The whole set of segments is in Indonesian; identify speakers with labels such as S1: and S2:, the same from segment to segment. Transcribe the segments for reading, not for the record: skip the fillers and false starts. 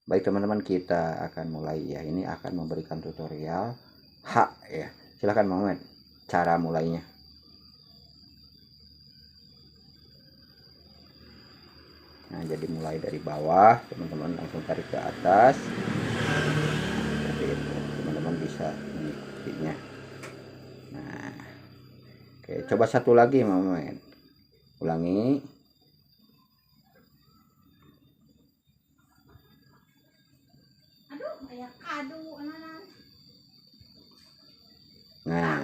S1: Baik teman-teman, kita akan mulai ya. Ini akan memberikan tutorial H ya. Silahkan Muhammad, cara mulainya. Nah, jadi mulai dari bawah, teman-teman langsung tarik ke atas. Seperti itu. Teman-teman bisa mengikutinya. Nah, oke, coba satu lagi Muhammad. Ulangi. Nah,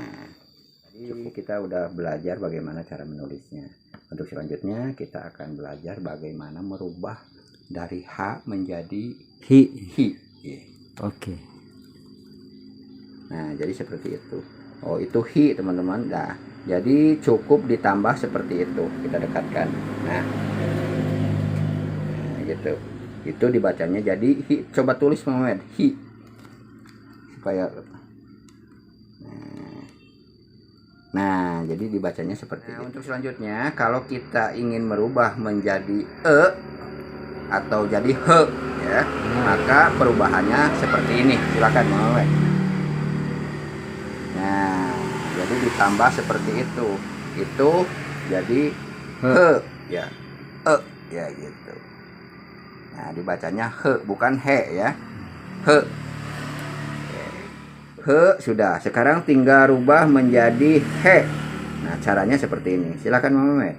S1: jadi kita udah belajar bagaimana cara menulisnya. Untuk selanjutnya kita akan belajar bagaimana merubah dari H menjadi hi.
S2: Oke.
S1: Nah, jadi seperti itu. Oh, itu hi teman-teman. Nah, jadi cukup ditambah seperti itu. Kita dekatkan. Nah, gitu. Itu dibacanya jadi hi. Coba tulis Muhammad, hi. Supaya Nah, jadi dibacanya seperti itu. Untuk selanjutnya, kalau kita ingin merubah menjadi atau jadi he ya, maka perubahannya seperti ini. Silakan Muhammad. Nah, jadi ditambah seperti itu. Itu jadi he ya. Ya gitu. Nah, dibacanya he bukan he ya. He. He sudah, sekarang tinggal rubah menjadi he. Nah, caranya seperti ini. Silakan Muhammad.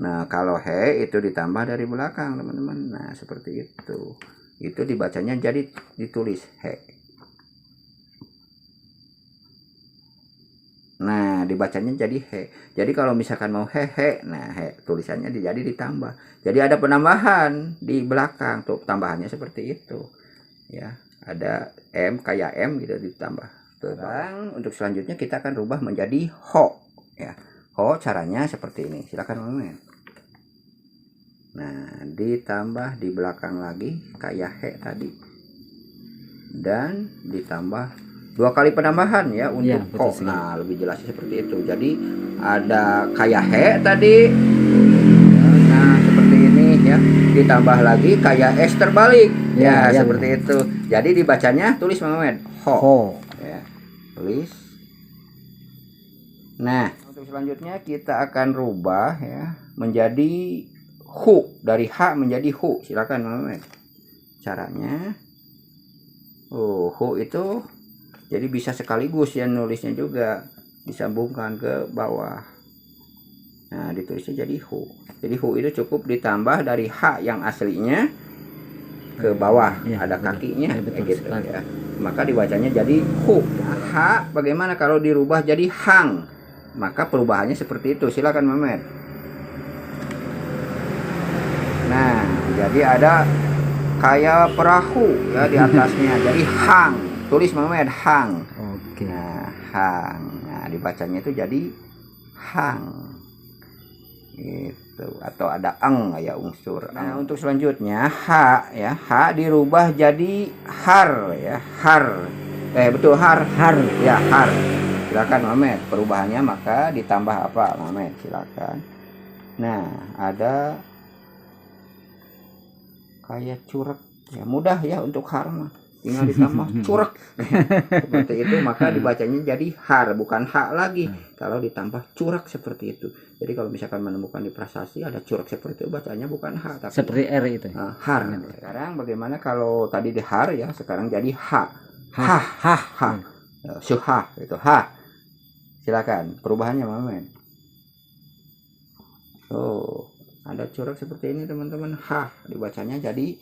S1: Nah, kalau he itu ditambah dari belakang, teman-teman. Nah, seperti itu. Itu dibacanya jadi ditulis he. Nah, dibacanya jadi he. Jadi kalau misalkan mau he, nah he tulisannya jadi ditambah. Jadi ada penambahan di belakang tuh, tambahannya seperti itu. Ya. Ada M kayak M gitu ditambah. Sekarang untuk selanjutnya kita akan rubah menjadi ho ya. Ho caranya seperti ini. Silakan Muhammad. Nah, ditambah di belakang lagi kayak he tadi. Dan ditambah dua kali penambahan ya untuk ho. Nah, lebih jelasnya seperti itu. Jadi ada kayak he tadi. Nah, seperti ini ya. Ditambah lagi kayak S terbalik. Ya, seperti itu. Jadi dibacanya tulis Muhammad ho. Ya, tulis. Nah, untuk selanjutnya kita akan rubah ya menjadi hu, dari H menjadi hu. Silakan Muhammad. Caranya hu itu jadi bisa sekaligus ya nulisnya juga, disambungkan ke bawah. Nah, ditulisnya jadi hu. Jadi hu itu cukup ditambah dari H yang aslinya ke bawah, ya, ada kakinya ya, gitu ya. Maka dibacanya jadi hu. H bagaimana kalau dirubah jadi hang? Maka perubahannya seperti itu. Silakan Muhammad. Nah, jadi ada kayak perahu ya di atasnya. Jadi hang. Tulis Muhammad hang.
S2: Oke.
S1: Nah, hang. Nah, dibacanya itu jadi hang. Gitu, atau ada ang ya unsur. Nah, untuk selanjutnya H ya, H dirubah jadi har ya, har. Betul har ya, har. Silakan Muhammad. Perubahannya maka ditambah apa Muhammad? Silakan. Nah, ada kayak curek ya, mudah ya untuk har mah. Tinggal ditambah curek seperti itu, maka dibacanya jadi har bukan hak lagi kalau ditambah curek seperti itu. Jadi kalau misalkan menemukan di prasasti ada curek seperti itu, bacanya bukan hak tapi
S2: seperti R itu
S1: har. Sekarang bagaimana kalau tadi di har ya, sekarang jadi ha suha itu ha. Silakan perubahannya Muhammad. Ada curek seperti ini teman-teman, ha dibacanya jadi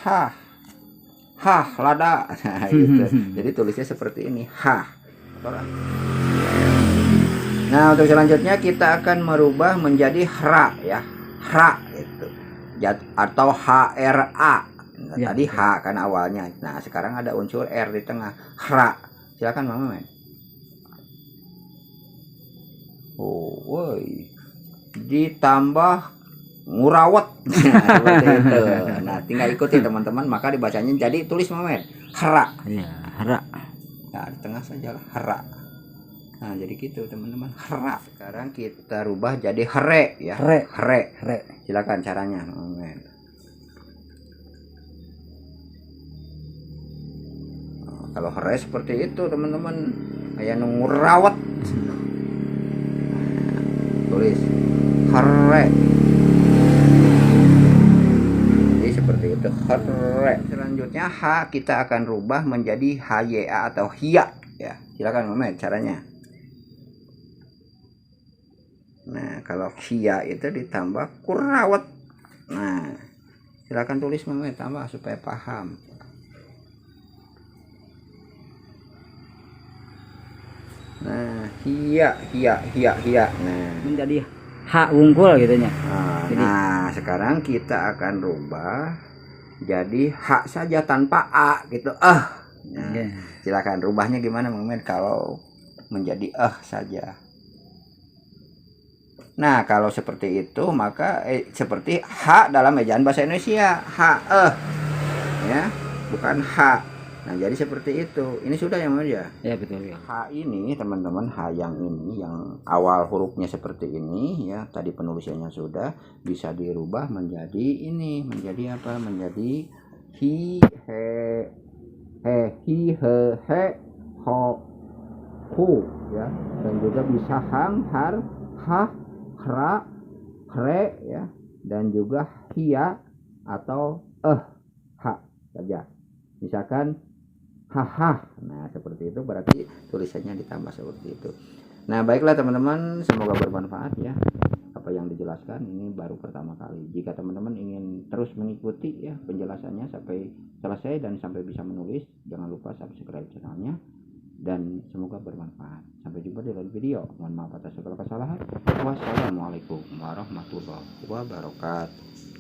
S1: ha lada. Nah, gitu. Jadi tulisnya seperti ini ha. Nah, untuk selanjutnya kita akan merubah menjadi hra ya, hra gitu atau HRA. Nah, ya, tadi H kan awalnya. Nah, sekarang ada unsur R di tengah, hra. Silakan Muhammad. Woi, ditambah ngurawat. Seperti itu. Nah, tinggal ikuti teman-teman, maka dibacanya jadi tulis Muhammad hara.
S2: Ya, hara.
S1: Nah, di tengah saja hara. Nah, jadi gitu teman-teman. Hera. Sekarang kita rubah jadi here ya. Here. Silakan caranya. Kalau here seperti itu teman-teman, kayak nunggu rawat. Tulis here. Jadi seperti itu here. Selanjutnya H kita akan rubah menjadi HYA atau HIA ya. Silakan Mamet caranya. Nah, kalau HIA itu ditambah kurawat. Nah, silakan tulis Mamet, tambah supaya paham. Nah, HIA. Nah,
S2: menjadi hak wungkul gitu nya.
S1: Nah, sekarang kita akan rubah jadi hak saja tanpa a gitu. Nah, silakan rubahnya gimana Mamet kalau menjadi saja. Nah, kalau seperti itu maka seperti hak dalam ejaan bahasa Indonesia, hak ya, bukan hak. Nah, jadi seperti itu. Ini sudah yang ya?
S2: Ya betul ya.
S1: H ini teman-teman, H yang ini yang awal hurufnya seperti ini ya, tadi penulisannya sudah bisa dirubah menjadi ini, menjadi apa? Menjadi hi, he, hi, he, ho, hu ya. Dan juga bisa hang, har, ha, hra, hre ya, dan juga hia atau ha saja. Misalkan haha. Nah, seperti itu berarti tulisannya ditambah seperti itu. Nah, baiklah teman-teman, semoga bermanfaat ya apa yang dijelaskan. Ini baru pertama kali. Jika teman-teman ingin terus mengikuti ya penjelasannya sampai selesai dan sampai bisa menulis, jangan lupa subscribe channelnya dan semoga bermanfaat. Sampai jumpa di lain video. Mohon maaf atas segala kesalahan. Wassalamualaikum warahmatullahi wabarakatuh.